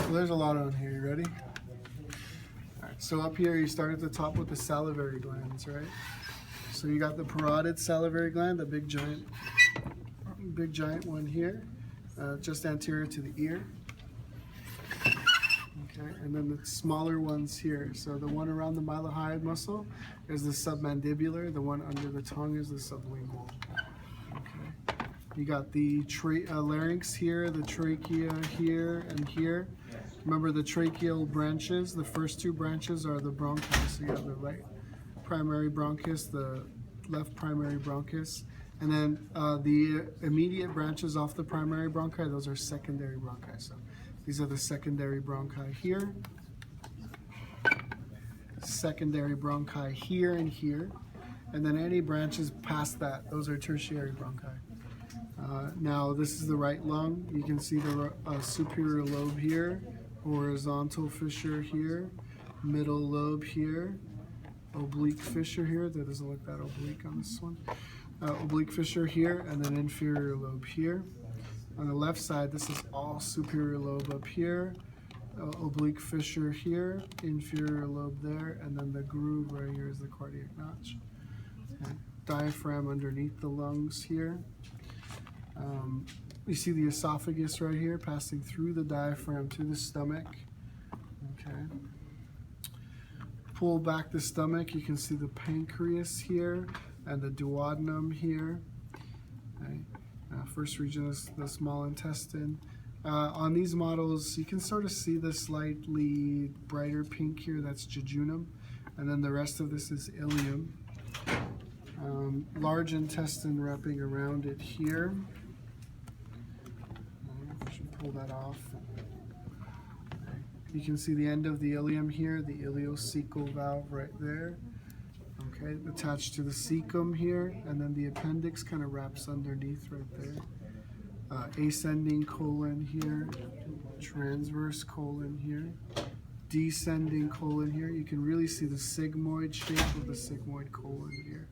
So there's a lot on here. You ready? All right. So up here, you start at the top with the salivary glands, right? So you got the parotid salivary gland, the big giant one here, just anterior to the ear. Okay, and then the smaller ones here. So the one around the mylohyoid muscle is the submandibular. The one under the tongue is the sublingual. Okay. You got the larynx here, the trachea here, and here. Remember the tracheal branches. The first two branches are the bronchi. So you have the right primary bronchus, the left primary bronchus, and then the immediate branches off the primary bronchi, those are secondary bronchi. So these are the secondary bronchi here, secondary bronchi here and here, and then any branches past that, those are tertiary bronchi. Now this is the right lung. You can see the superior lobe here, horizontal fissure here, middle lobe here, oblique fissure here. That doesn't look that oblique on this one. Oblique fissure here, and then inferior lobe here. On the left side, this is all superior lobe up here, oblique fissure here, inferior lobe there, and then the groove right here is the cardiac notch. Okay. Diaphragm underneath the lungs here. You see the esophagus right here passing through the diaphragm to the stomach. Okay. Pull back the stomach, you can see the pancreas here and the duodenum here. Okay. First region is the small intestine. On these models, you can sort of see the slightly brighter pink here, that's jejunum, and then the rest of this is ileum. Large intestine wrapping around it here. I should pull that off. You can see the end of the ileum here, the ileocecal valve right there. Okay, attached to the cecum here, and then the appendix kind of wraps underneath right there. Ascending colon here, transverse colon here, descending colon here. You can really see the sigmoid shape of the sigmoid colon here.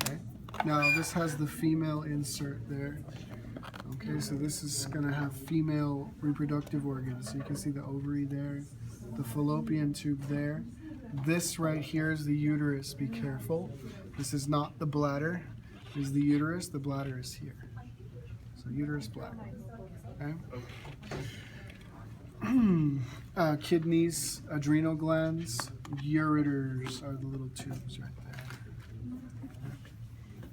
Okay, now this has the female insert there. Okay, so this is going to have female reproductive organs. So you can see the ovary there, the fallopian tube there. This right here is the uterus. Be careful. This is not the bladder. This is the uterus. The bladder is here. So uterus, bladder. Okay. Kidneys, adrenal glands, ureters are the little tubes right there.